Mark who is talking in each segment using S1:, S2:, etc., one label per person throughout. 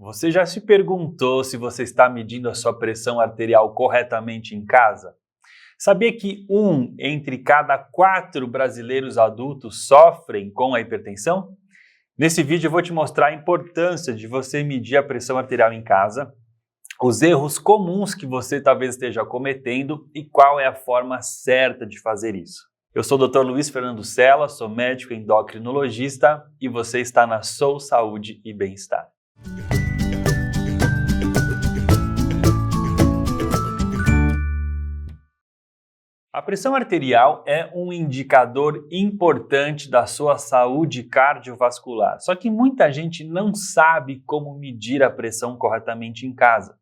S1: Você já se perguntou se você está medindo a sua pressão arterial corretamente em casa? Sabia que 1 entre cada 4 brasileiros adultos sofrem com a hipertensão? Nesse vídeo eu vou te mostrar a importância de você medir a pressão arterial em casa, os erros comuns que você talvez esteja cometendo e qual é a forma certa de fazer isso. Eu sou o Dr. Luiz Fernando Sela, sou médico endocrinologista e você está na Sou Saúde e Bem-Estar. A pressão arterial é um indicador importante da sua saúde cardiovascular. Só que muita gente não sabe como medir a pressão corretamente em casa.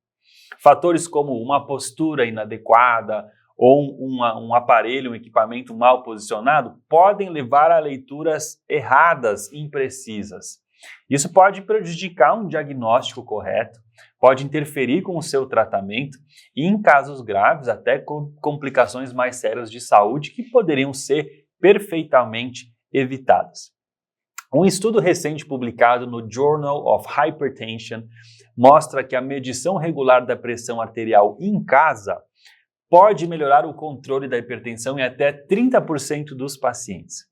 S1: Fatores como uma postura inadequada ou um aparelho, um equipamento mal posicionado podem levar a leituras erradas, imprecisas. Isso pode prejudicar um diagnóstico correto, pode interferir com o seu tratamento e, em casos graves, até com complicações mais sérias de saúde que poderiam ser perfeitamente evitadas. Um estudo recente publicado no Journal of Hypertension mostra que a medição regular da pressão arterial em casa pode melhorar o controle da hipertensão em até 30% dos pacientes.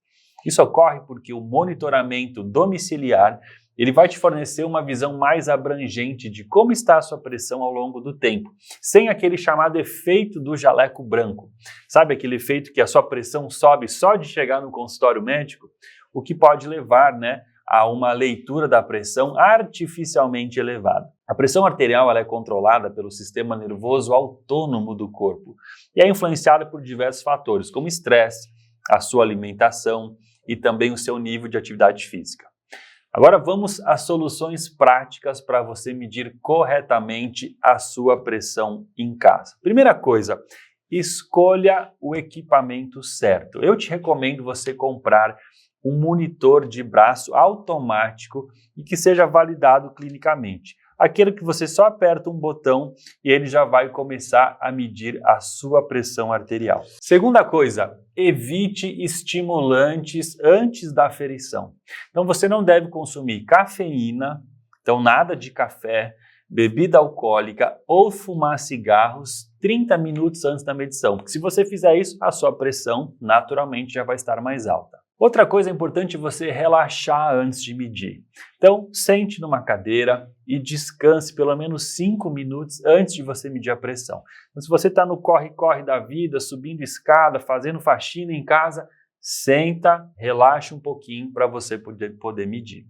S1: Isso ocorre porque o monitoramento domiciliar ele vai te fornecer uma visão mais abrangente de como está a sua pressão ao longo do tempo, sem aquele chamado efeito do jaleco branco. Sabe aquele efeito que a sua pressão sobe só de chegar no consultório médico? O que pode levar, a uma leitura da pressão artificialmente elevada. A pressão arterial ela é controlada pelo sistema nervoso autônomo do corpo e é influenciada por diversos fatores, como estresse, a sua alimentação e também o seu nível de atividade física. Agora vamos às soluções práticas para você medir corretamente a sua pressão em casa. Primeira coisa, escolha o equipamento certo. Eu te recomendo você comprar um monitor de braço automático e que seja validado clinicamente. Aquele que você só aperta um botão e ele já vai começar a medir a sua pressão arterial. Segunda coisa, evite estimulantes antes da aferição. Então você não deve consumir cafeína, então nada de café, bebida alcoólica ou fumar cigarros 30 minutos antes da medição, porque se você fizer isso, a sua pressão naturalmente já vai estar mais alta. Outra coisa importante é você relaxar antes de medir. Então, sente numa cadeira e descanse pelo menos 5 minutos antes de você medir a pressão. Então, se você está no corre-corre da vida, subindo escada, fazendo faxina em casa, senta, relaxa um pouquinho para você poder medir.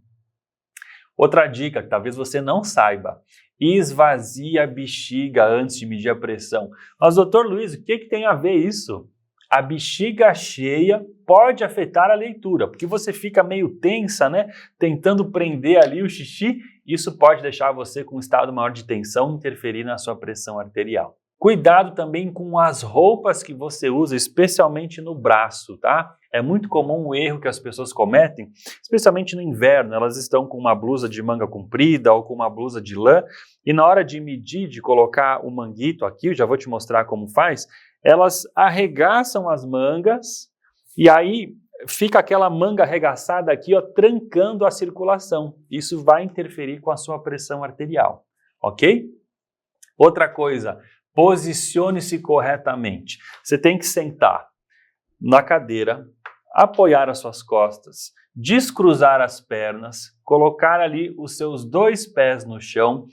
S1: Outra dica que talvez você não saiba, esvazie a bexiga antes de medir a pressão. Mas, doutor Luiz, o que tem a ver isso? A bexiga cheia pode afetar a leitura, porque você fica meio tensa, tentando prender ali o xixi, isso pode deixar você com um estado maior de tensão, interferir na sua pressão arterial. Cuidado também com as roupas que você usa, especialmente no braço, tá? É muito comum um erro que as pessoas cometem, especialmente no inverno, elas estão com uma blusa de manga comprida ou com uma blusa de lã, e na hora de medir, de colocar o manguito aqui, eu já vou te mostrar como faz, elas arregaçam as mangas e aí fica aquela manga arregaçada aqui, trancando a circulação. Isso vai interferir com a sua pressão arterial, ok? Outra coisa, posicione-se corretamente. Você tem que sentar na cadeira, apoiar as suas costas, descruzar as pernas, colocar ali os seus 2 pés no chão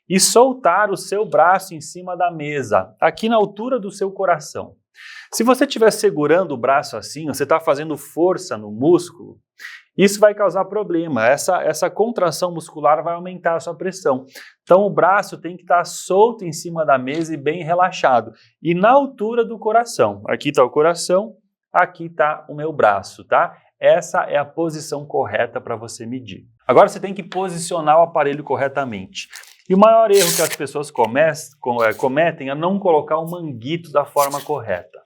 S1: e soltar o seu braço em cima da mesa, aqui na altura do seu coração. Se você estiver segurando o braço assim, você está fazendo força no músculo, isso vai causar problema. Essa contração muscular vai aumentar a sua pressão. Então o braço tem que estar solto em cima da mesa e bem relaxado. E na altura do coração. Aqui está o coração, aqui está o meu braço, tá? Essa é a posição correta para você medir. Agora você tem que posicionar o aparelho corretamente. E o maior erro que as pessoas cometem é não colocar o manguito da forma correta.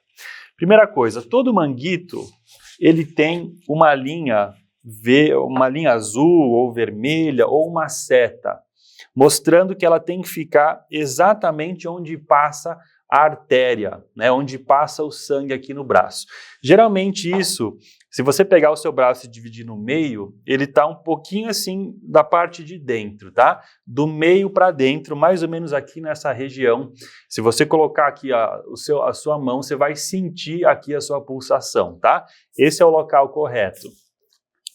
S1: Primeira coisa, todo manguito ele tem uma linha azul ou vermelha ou uma seta, mostrando que ela tem que ficar exatamente onde passa a artéria, né, onde passa o sangue aqui no braço. Geralmente isso, se você pegar o seu braço e dividir no meio, ele está um pouquinho assim da parte de dentro, tá? Do meio para dentro, mais ou menos aqui nessa região. Se você colocar aqui a sua mão, você vai sentir aqui a sua pulsação, tá? Esse é o local correto.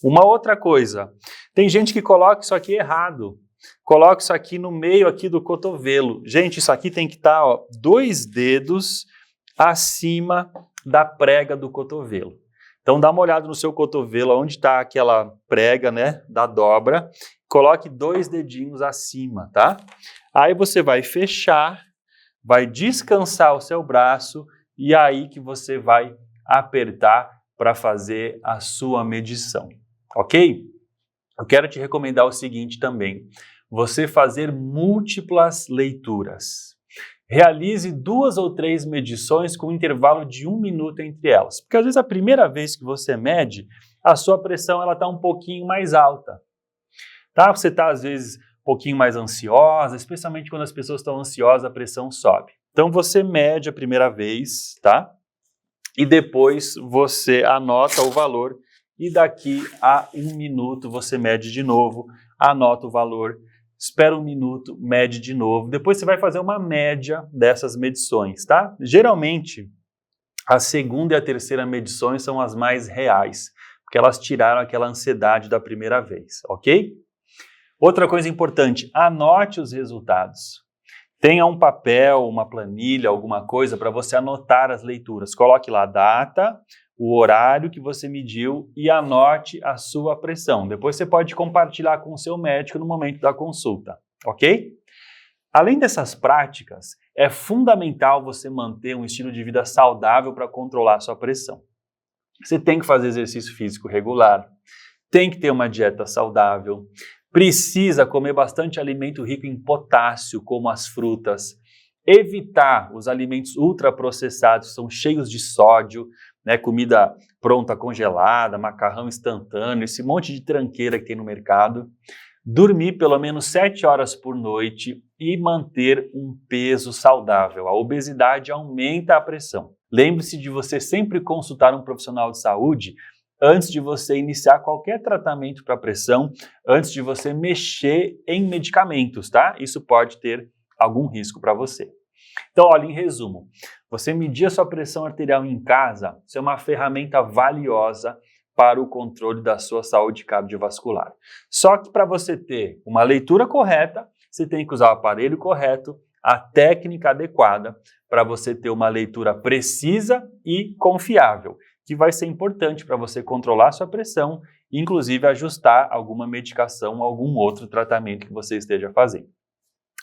S1: Uma outra coisa, tem gente que coloca isso aqui errado. Coloca isso aqui no meio aqui do cotovelo. Gente, isso aqui tem que estar 2 dedos acima da prega do cotovelo. Então dá uma olhada no seu cotovelo, onde está aquela prega, né, da dobra. Coloque 2 dedinhos acima, tá? Aí você vai fechar, vai descansar o seu braço e aí que você vai apertar para fazer a sua medição, ok? Eu quero te recomendar o seguinte também. Você fazer múltiplas leituras. Realize 2 ou 3 medições com um intervalo de 1 minuto entre elas. Porque às vezes a primeira vez que você mede, a sua pressão está um pouquinho mais alta. Tá? Você está às vezes um pouquinho mais ansiosa, especialmente quando as pessoas estão ansiosas, a pressão sobe. Então você mede a primeira vez, tá? E depois você anota o valor e daqui a 1 minuto você mede de novo, anota o valor, espera 1 minuto, mede de novo. Depois você vai fazer uma média dessas medições, tá? Geralmente, a segunda e a terceira medições são as mais reais, porque elas tiraram aquela ansiedade da primeira vez, ok? Outra coisa importante, anote os resultados. Tenha um papel, uma planilha, alguma coisa para você anotar as leituras. Coloque lá a data, o horário que você mediu e anote a sua pressão. Depois você pode compartilhar com o seu médico no momento da consulta, ok? Além dessas práticas, é fundamental você manter um estilo de vida saudável para controlar a sua pressão. Você tem que fazer exercício físico regular, tem que ter uma dieta saudável, precisa comer bastante alimento rico em potássio, como as frutas, evitar os alimentos ultraprocessados, que são cheios de sódio, né, comida pronta congelada, macarrão instantâneo, esse monte de tranqueira que tem no mercado. Dormir pelo menos 7 horas por noite e manter um peso saudável. A obesidade aumenta a pressão. Lembre-se de você sempre consultar um profissional de saúde antes de você iniciar qualquer tratamento para pressão, antes de você mexer em medicamentos, tá? Isso pode ter algum risco para você. Então, olha, em resumo, você medir a sua pressão arterial em casa, isso é uma ferramenta valiosa para o controle da sua saúde cardiovascular. Só que para você ter uma leitura correta, você tem que usar o aparelho correto, a técnica adequada para você ter uma leitura precisa e confiável, que vai ser importante para você controlar a sua pressão e, inclusive, ajustar alguma medicação, algum outro tratamento que você esteja fazendo.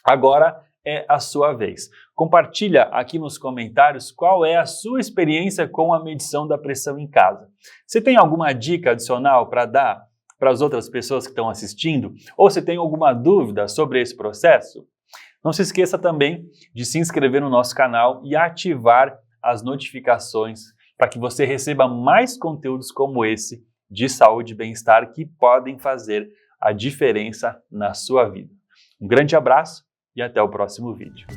S1: Agora é a sua vez. Compartilha aqui nos comentários qual é a sua experiência com a medição da pressão em casa. Você tem alguma dica adicional para dar para as outras pessoas que estão assistindo? Ou você tem alguma dúvida sobre esse processo? Não se esqueça também de se inscrever no nosso canal e ativar as notificações para que você receba mais conteúdos como esse de saúde e bem-estar que podem fazer a diferença na sua vida. Um grande abraço e até o próximo vídeo.